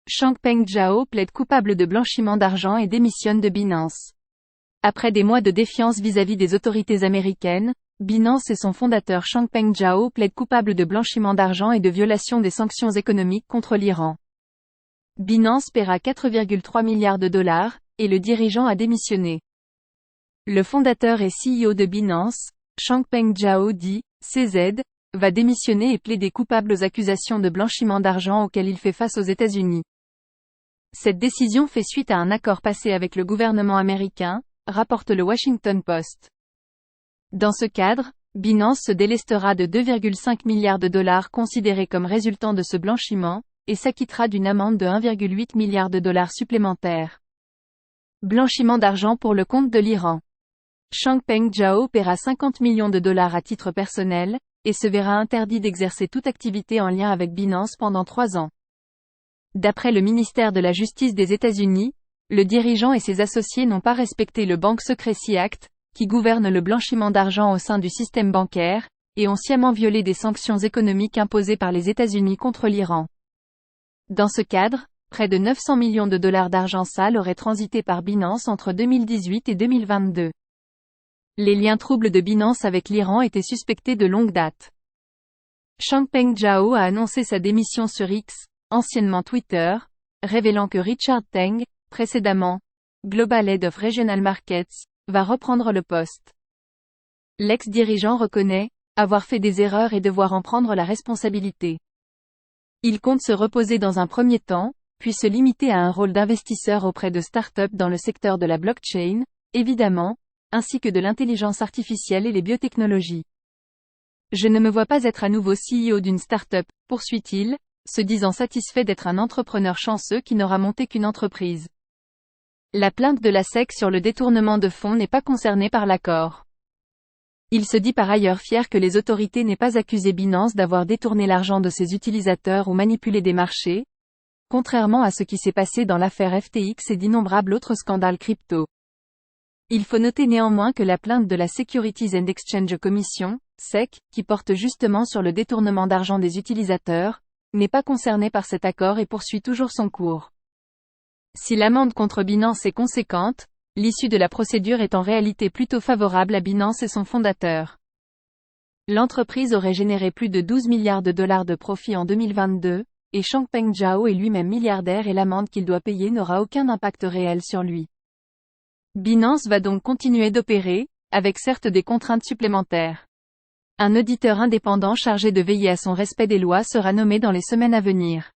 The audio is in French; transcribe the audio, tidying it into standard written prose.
Changpeng Zhao plaide coupable de blanchiment d'argent et démissionne de Binance. Après des mois de défiance vis-à-vis des autorités américaines, Binance et son fondateur Changpeng Zhao plaident coupables de blanchiment d'argent et de violation des sanctions économiques contre l'Iran. Binance paiera 4,3 milliards de dollars, et le dirigeant a démissionné. Le fondateur et CEO de Binance, Changpeng Zhao dit, CZ, va démissionner et plaider coupable aux accusations de blanchiment d'argent auxquelles il fait face aux États-Unis. Cette décision fait suite à un accord passé avec le gouvernement américain, rapporte le Washington Post. Dans ce cadre, Binance se délestera de 2,5 milliards de dollars considérés comme résultant de ce blanchiment, et s'acquittera d'une amende de 1,8 milliard de dollars supplémentaires. Blanchiment d'argent pour le compte de l'Iran. Changpeng Zhao paiera 50 millions de dollars à titre personnel, et se verra interdit d'exercer toute activité en lien avec Binance pendant 3 ans. D'après le ministère de la Justice des États-Unis, le dirigeant et ses associés n'ont pas respecté le Bank Secrecy Act, qui gouverne le blanchiment d'argent au sein du système bancaire, et ont sciemment violé des sanctions économiques imposées par les États-Unis contre l'Iran. Dans ce cadre, près de 900 millions de dollars d'argent sale auraient transité par Binance entre 2018 et 2022. Les liens troubles de Binance avec l'Iran étaient suspectés de longue date. Changpeng Zhao a annoncé sa démission sur X, anciennement Twitter, révélant que Richard Teng, précédemment Global Head of Regional Markets, va reprendre le poste. L'ex-dirigeant reconnaît avoir fait des erreurs et devoir en prendre la responsabilité. Il compte se reposer dans un premier temps, puis se limiter à un rôle d'investisseur auprès de start-up dans le secteur de la blockchain, évidemment, ainsi que de l'intelligence artificielle et les biotechnologies. Je ne me vois pas être à nouveau CEO d'une start-up, poursuit-il, se disant satisfait d'être un entrepreneur chanceux qui n'aura monté qu'une entreprise. La plainte de la SEC sur le détournement de fonds n'est pas concernée par l'accord. Il se dit par ailleurs fier que les autorités n'aient pas accusé Binance d'avoir détourné l'argent de ses utilisateurs ou manipulé des marchés, contrairement à ce qui s'est passé dans l'affaire FTX et d'innombrables autres scandales crypto. Il faut noter néanmoins que la plainte de la Securities and Exchange Commission, SEC, qui porte justement sur le détournement d'argent des utilisateurs, n'est pas concernée par cet accord et poursuit toujours son cours. Si l'amende contre Binance est conséquente, l'issue de la procédure est en réalité plutôt favorable à Binance et son fondateur. L'entreprise aurait généré plus de 12 milliards de dollars de profit en 2022, et Changpeng Zhao est lui-même milliardaire et l'amende qu'il doit payer n'aura aucun impact réel sur lui. Binance va donc continuer d'opérer, avec certes des contraintes supplémentaires. Un auditeur indépendant chargé de veiller à son respect des lois sera nommé dans les semaines à venir.